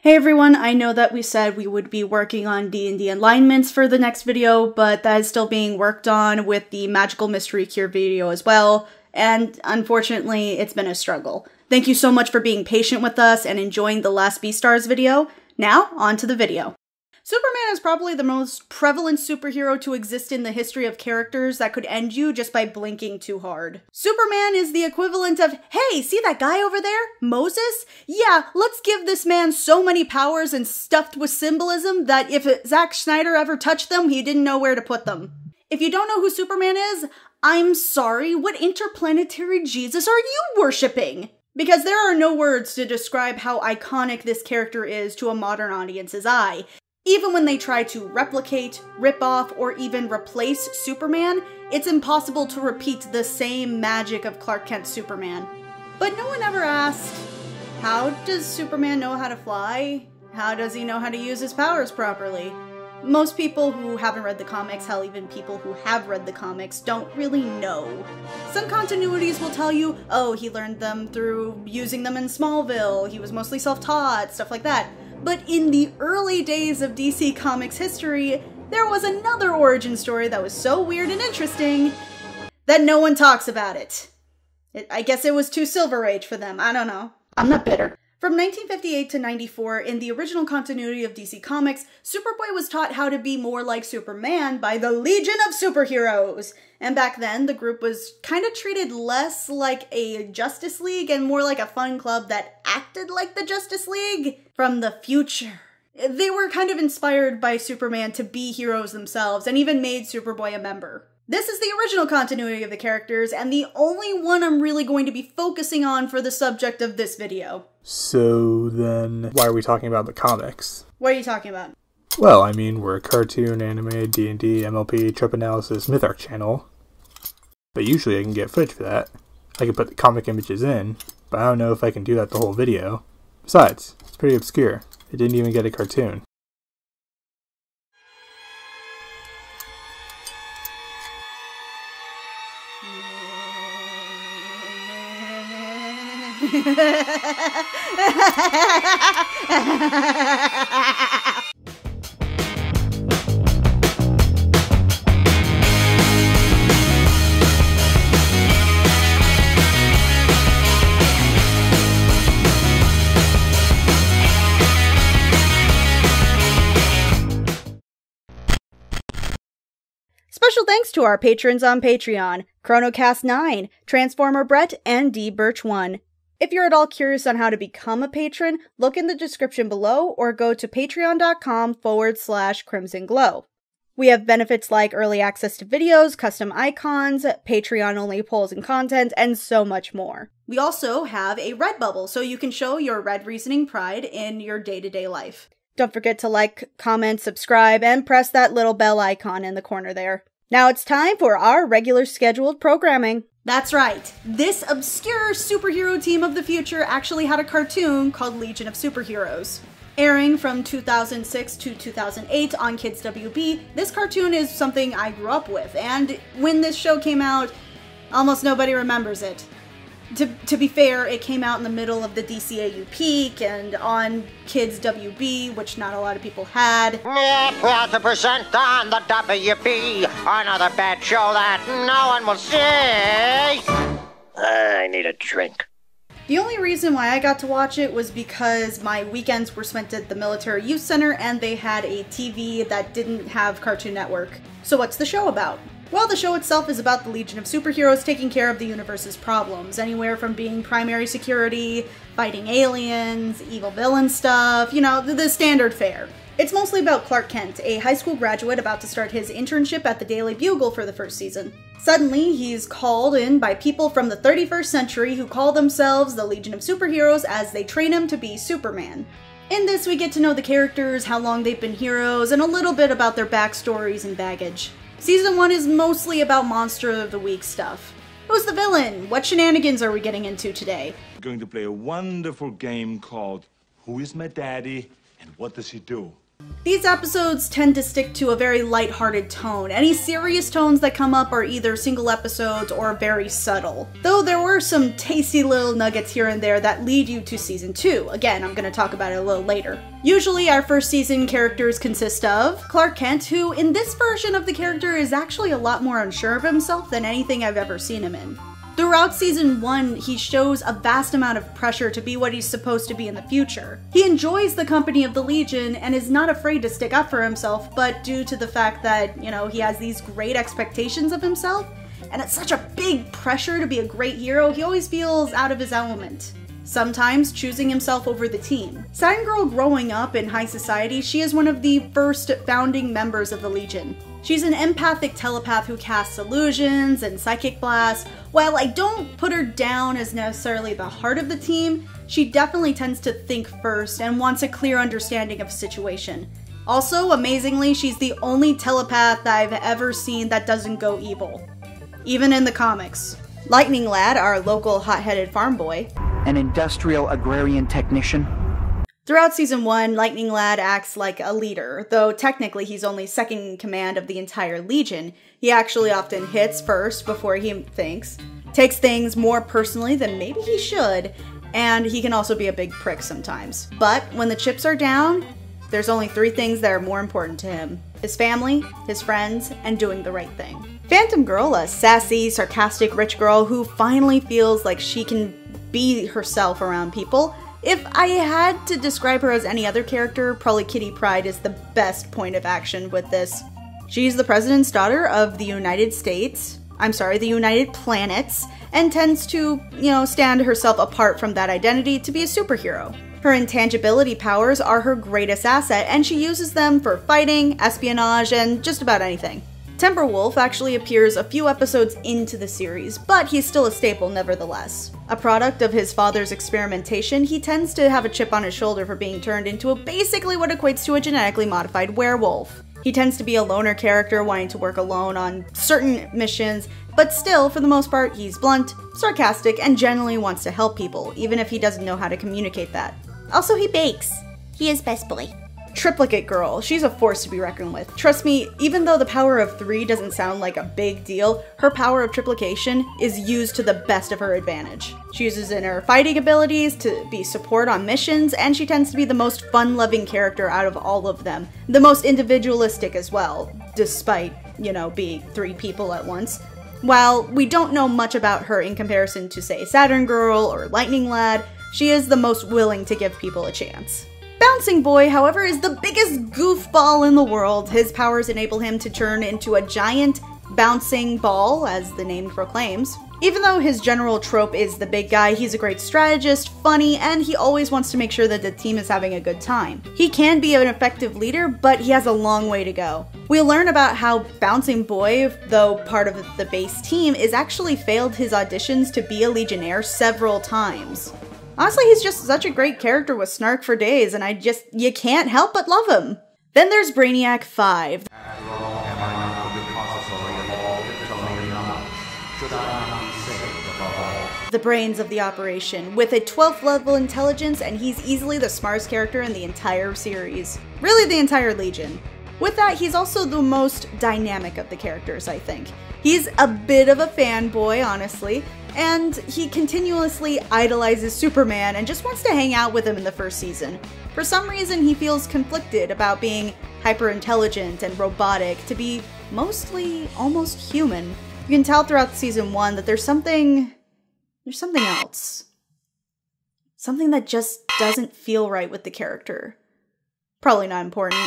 Hey everyone, I know that we said we would be working on D&D alignments for the next video, but that is still being worked on with the Magical Mystery Cure video as well, and unfortunately, it's been a struggle. Thank you so much for being patient with us and enjoying the last Beastars video. Now, on to the video. Superman is probably the most prevalent superhero to exist in the history of characters that could end you just by blinking too hard. Superman is the equivalent of, hey, see that guy over there? Moses? Yeah, let's give this man so many powers and stuffed with symbolism that if Zack Snyder ever touched them, he didn't know where to put them. If you don't know who Superman is, I'm sorry, what interplanetary Jesus are you worshipping? Because there are no words to describe how iconic this character is to a modern audience's eye. Even when they try to replicate, rip off, or even replace Superman, it's impossible to repeat the same magic of Clark Kent's Superman. But no one ever asked, how does Superman know how to fly? How does he know how to use his powers properly? Most people who haven't read the comics, hell, even people who have read the comics, don't really know. Some continuities will tell you, oh, he learned them through using them in Smallville, he was mostly self-taught, stuff like that. But in the early days of DC Comics history, there was another origin story that was so weird and interesting that no one talks about it. I guess it was too Silver Age for them, I don't know. I'm not bitter. From 1958 to 94, in the original continuity of DC Comics, Superboy was taught how to be more like Superman by the Legion of Superheroes. And back then, the group was kind of treated less like a Justice League and more like a fun club that acted like the Justice League from the future. They were kind of inspired by Superman to be heroes themselves and even made Superboy a member. This is the original continuity of the characters, and the only one I'm really going to be focusing on for the subject of this video. So then, why are we talking about the comics? What are you talking about? Well, I mean, we're a cartoon, anime, D&D, MLP, trope analysis, myth arc channel. But usually I can get footage for that. I can put the comic images in, but I don't know if I can do that the whole video. Besides, it's pretty obscure. It didn't even get a cartoon. Special thanks to our patrons on Patreon, ChronoCast9, Transformer Brett, and D Birch1. If you're at all curious on how to become a patron, look in the description below or go to patreon.com/Crimson Glow. We have benefits like early access to videos, custom icons, Patreon-only polls and content, and so much more. We also have a Redbubble, so you can show your Red Reasoning pride in your day-to-day life. Don't forget to like, comment, subscribe, and press that little bell icon in the corner there. Now it's time for our regular scheduled programming. That's right, this obscure superhero team of the future actually had a cartoon called Legion of Superheroes. Airing from 2006 to 2008 on Kids WB, this cartoon is something I grew up with, and when this show came out, almost nobody remembers it. To be fair, it came out in the middle of the DCAU peak and on Kids WB, which not a lot of people had. Proud to present on the WB, another bad show that no one will see. I need a drink. The only reason why I got to watch it was because my weekends were spent at the Military Youth Center and they had a TV that didn't have Cartoon Network. So what's the show about? Well, the show itself is about the Legion of Superheroes taking care of the universe's problems, anywhere from being primary security, fighting aliens, evil villain stuff, you know, the standard fare. It's mostly about Clark Kent, a high school graduate about to start his internship at the Daily Bugle for the first season. Suddenly, he's called in by people from the 31st century who call themselves the Legion of Superheroes as they train him to be Superman. In this, we get to know the characters, how long they've been heroes, and a little bit about their backstories and baggage. Season 1 is mostly about Monster of the Week stuff. Who's the villain? What shenanigans are we getting into today? We're going to play a wonderful game called Who is My Daddy and What Does He Do? These episodes tend to stick to a very lighthearted tone. Any serious tones that come up are either single episodes or very subtle. Though there were some tasty little nuggets here and there that lead you to season 2. Again, I'm gonna talk about it a little later. Usually our first season characters consist of Clark Kent, who in this version of the character is actually a lot more unsure of himself than anything I've ever seen him in. Throughout season 1, he shows a vast amount of pressure to be what he's supposed to be in the future. He enjoys the company of the Legion and is not afraid to stick up for himself, but due to the fact that, he has these great expectations of himself, and it's such a big pressure to be a great hero, he always feels out of his element. Sometimes choosing himself over the team. Saturn Girl growing up in high society, she is one of the first founding members of the Legion. She's an empathic telepath who casts illusions and psychic blasts. While I don't put her down as necessarily the heart of the team, she definitely tends to think first and wants a clear understanding of a situation. Also, amazingly, she's the only telepath that I've ever seen that doesn't go evil. Even in the comics. Lightning Lad, our local hot-headed farm boy. An industrial agrarian technician. Throughout season 1, Lightning Lad acts like a leader, though technically he's only second in command of the entire Legion. He actually often hits first before he thinks, takes things more personally than maybe he should, and he can also be a big prick sometimes. But when the chips are down, there's only 3 things that are more important to him: his family, his friends, and doing the right thing. Phantom Girl, a sassy, sarcastic rich girl who finally feels like she can be herself around people. If I had to describe her as any other character, probably Kitty Pryde is the best point of action with this. She's the president's daughter of the United Planets, and tends to, stand herself apart from that identity to be a superhero. Her intangibility powers are her greatest asset, and she uses them for fighting, espionage, and just about anything. Timberwolf actually appears a few episodes into the series, but he's still a staple nevertheless. A product of his father's experimentation, he tends to have a chip on his shoulder for being turned into basically what equates to a genetically modified werewolf. He tends to be a loner character wanting to work alone on certain missions, but still, for the most part, he's blunt, sarcastic, and generally wants to help people, even if he doesn't know how to communicate that. Also, he bakes. He is best boy. Triplicate Girl. She's a force to be reckoned with. Trust me, even though the power of 3 doesn't sound like a big deal, her power of triplication is used to the best of her advantage. She uses in her fighting abilities to be support on missions, and she tends to be the most fun-loving character out of all of them. The most individualistic as well, despite, being 3 people at once. While we don't know much about her in comparison to, say, Saturn Girl or Lightning Lad, she is the most willing to give people a chance. Bouncing Boy, however, is the biggest goofball in the world. His powers enable him to turn into a giant bouncing ball, as the name proclaims. Even though his general trope is the big guy, he's a great strategist, funny, and he always wants to make sure that the team is having a good time. He can be an effective leader, but he has a long way to go. We'll learn about how Bouncing Boy, though part of the base team, is actually failed his auditions to be a Legionnaire several times. Honestly, he's just such a great character with snark for days, and you can't help but love him. Then there's Brainiac 5. The brains of the operation, with a 12th level intelligence, and he's easily the smartest character in the entire series. Really, the entire Legion. With that, he's also the most dynamic of the characters, I think. He's a bit of a fanboy, honestly, and he continuously idolizes Superman and just wants to hang out with him in the first season. For some reason, he feels conflicted about being hyper-intelligent and robotic to be mostly almost human. You can tell throughout season 1 that there's something else. Something that just doesn't feel right with the character. Probably not important.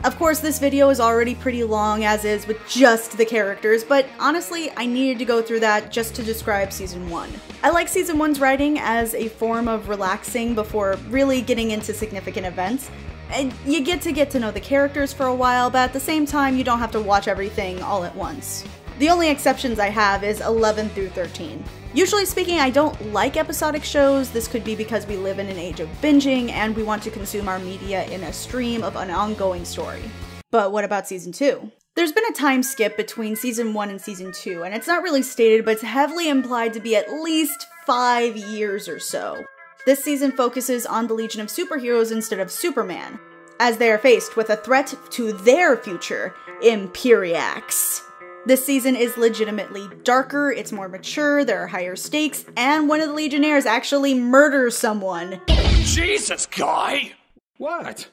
Of course, this video is already pretty long, as is with just the characters, but honestly, I needed to go through that just to describe Season 1. I like Season 1's writing as a form of relaxing before really getting into significant events. And you get to know the characters for a while, but at the same time, you don't have to watch everything all at once. The only exceptions I have is 11 through 13. Usually speaking, I don't like episodic shows. This could be because we live in an age of binging and we want to consume our media in a stream of an ongoing story. But what about Season 2? There's been a time skip between Season 1 and Season 2, and it's not really stated, but it's heavily implied to be at least 5 years or so. This season focuses on the Legion of Superheroes instead of Superman. as they are faced with a threat to their future, Imperiax. This season is legitimately darker, it's more mature, there are higher stakes, and one of the Legionnaires actually murders someone. Jesus, guy! What?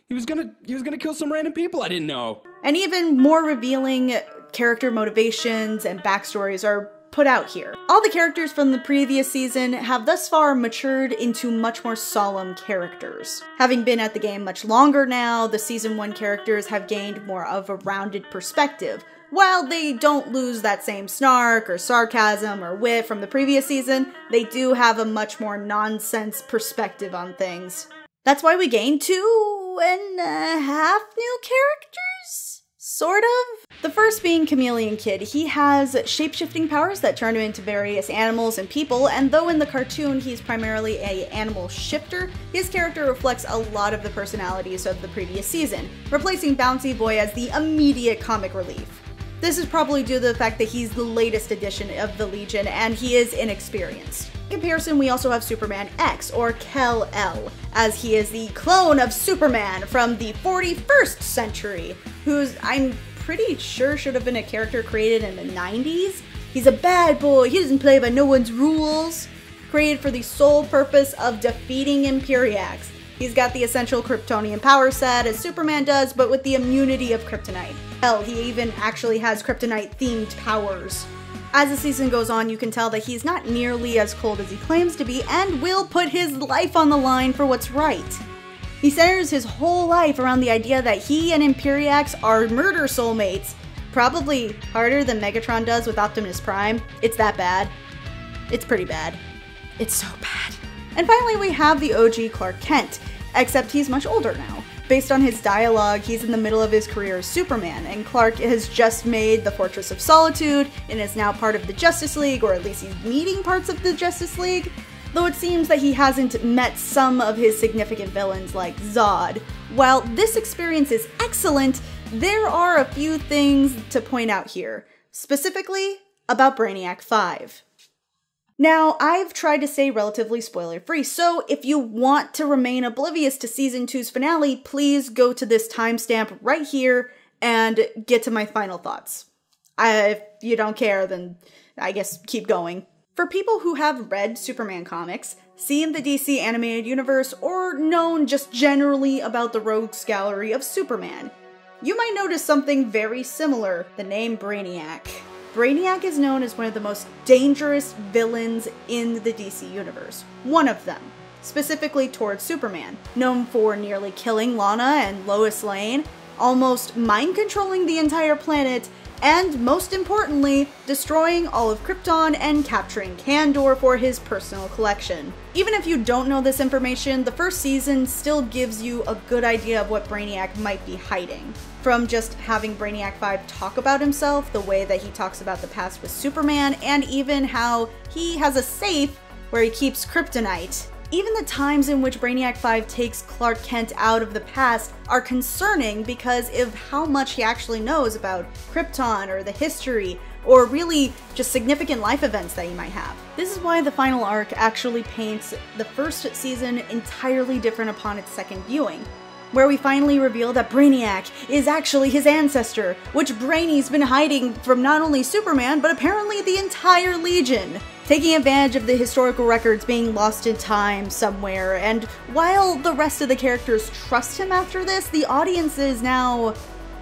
He was gonna kill some random people I didn't know. And even more revealing character motivations and backstories are put out here. All the characters from the previous season have thus far matured into much more solemn characters. Having been at the game much longer now, the Season 1 characters have gained more of a rounded perspective. While they don't lose that same snark or sarcasm or wit from the previous season, they do have a much more nonsense perspective on things. That's why we gained 2.5 new characters? Sort of? The first being Chameleon Kid. He has shape-shifting powers that turn him into various animals and people, and though in the cartoon he's primarily an animal shifter, his character reflects a lot of the personalities of the previous season, replacing Bouncy Boy as the immediate comic relief. This is probably due to the fact that he's the latest edition of the Legion and he is inexperienced. In comparison, we also have Superman X, or Kal-El, as he is the clone of Superman from the 41st century, who's, I'm pretty sure, should have been a character created in the 90s. He's a bad boy, he doesn't play by no one's rules. Created for the sole purpose of defeating Imperiax. He's got the essential Kryptonian power set, as Superman does, but with the immunity of kryptonite. Hell, he even actually has kryptonite-themed powers. As the season goes on, you can tell that he's not nearly as cold as he claims to be, and will put his life on the line for what's right. He centers his whole life around the idea that he and Imperiax are murder soulmates. Probably harder than Megatron does with Optimus Prime. It's that bad. It's pretty bad. It's so bad. And finally, we have the OG Clark Kent, except he's much older now. Based on his dialogue, he's in the middle of his career as Superman, and Clark has just made the Fortress of Solitude and is now part of the Justice League, or at least he's meeting parts of the Justice League, though it seems that he hasn't met some of his significant villains like Zod. While this experience is excellent, there are a few things to point out here, specifically about Brainiac 5. Now, I've tried to stay relatively spoiler-free, so if you want to remain oblivious to Season 2's finale, please go to this timestamp right here and get to my final thoughts. If you don't care, then I guess keep going. For people who have read Superman comics, seen the DC animated universe, or known just generally about the rogues gallery of Superman, you might notice something very similar: the name Brainiac. Brainiac is known as one of the most dangerous villains in the DC universe. One of them, specifically towards Superman, known for nearly killing Lana and Lois Lane, almost mind-controlling the entire planet, and most importantly, destroying all of Krypton and capturing Kandor for his personal collection. Even if you don't know this information, the first season still gives you a good idea of what Brainiac might be hiding. From just having Brainiac 5 talk about himself, the way that he talks about the past with Superman, and even how he has a safe where he keeps kryptonite. Even the times in which Brainiac 5 takes Clark Kent out of the past are concerning because of how much he actually knows about Krypton or the history, or really just significant life events that he might have. This is why the final arc actually paints the first season entirely different upon its second viewing, where we finally reveal that Brainiac is actually his ancestor, which Brainy's been hiding from not only Superman, but apparently the entire Legion, taking advantage of the historical records being lost in time somewhere. And while the rest of the characters trust him after this, the audience is now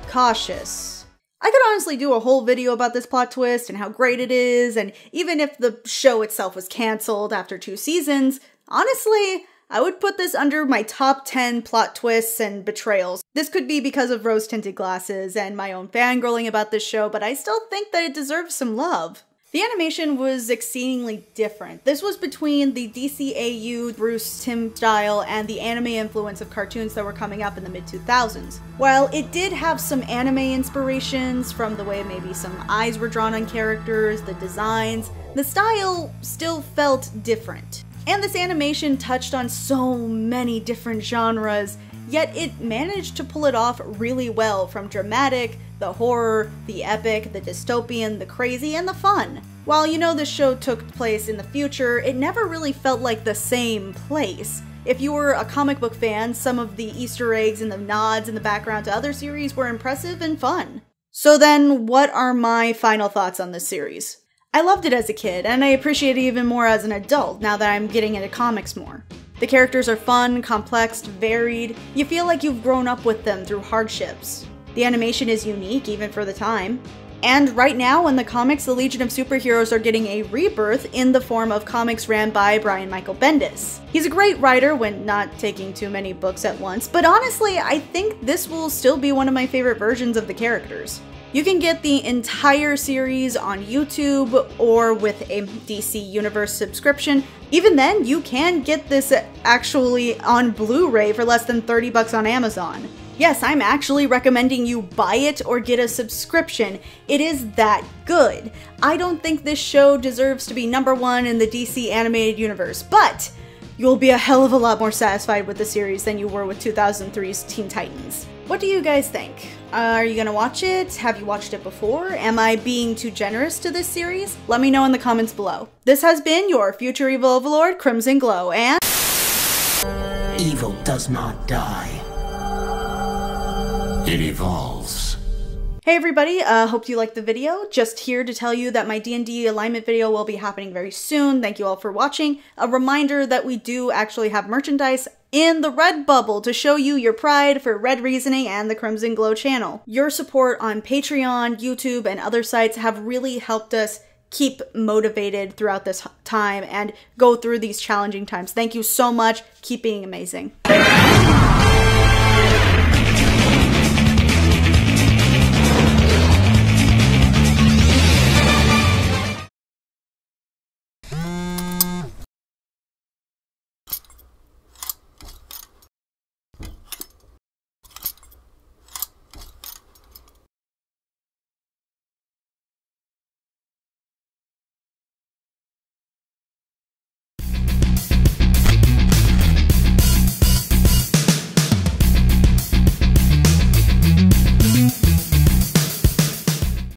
cautious. I could honestly do a whole video about this plot twist and how great it is, and even if the show itself was cancelled after 2 seasons, honestly, I would put this under my top 10 plot twists and betrayals. This could be because of rose-tinted glasses and my own fangirling about this show, but I still think that it deserves some love. The animation was exceedingly different. This was between the DCAU Bruce Timm style and the anime influence of cartoons that were coming up in the mid-2000s. While it did have some anime inspirations from the way maybe some eyes were drawn on characters, the designs, the style still felt different. And this animation touched on so many different genres, yet it managed to pull it off really well, from dramatic, the horror, the epic, the dystopian, the crazy, and the fun. While you know this show took place in the future, it never really felt like the same place. If you were a comic book fan, some of the Easter eggs and the nods in the background to other series were impressive and fun. So then, what are my final thoughts on this series? I loved it as a kid, and I appreciate it even more as an adult now that I'm getting into comics more. The characters are fun, complex, varied. You feel like you've grown up with them through hardships. The animation is unique, even for the time. And right now in the comics, the Legion of Superheroes are getting a rebirth in the form of comics ran by Brian Michael Bendis. He's a great writer when not taking too many books at once, but honestly, I think this will still be one of my favorite versions of the characters. You can get the entire series on YouTube or with a DC Universe subscription. Even then, you can get this actually on Blu-ray for less than $30 on Amazon. Yes, I'm actually recommending you buy it or get a subscription. It is that good. I don't think this show deserves to be #1 in the DC animated universe, but you'll be a hell of a lot more satisfied with the series than you were with 2003's Teen Titans. What do you guys think? Are you gonna watch it? Have you watched it before? Am I being too generous to this series? Let me know in the comments below. This has been your future evil overlord, Crimson Glow, and evil does not die. It evolves. hey everybody, hope you liked the video. Just here to tell you that my D&D alignment video will be happening very soon. Thank you all for watching. A reminder that we do actually have merchandise in the Redbubble to show you your pride for Red Reasoning and the Crimson Glow channel. Your support on Patreon, YouTube, and other sites have really helped us keep motivated throughout this time and go through these challenging times. Thank you so much. Keep being amazing.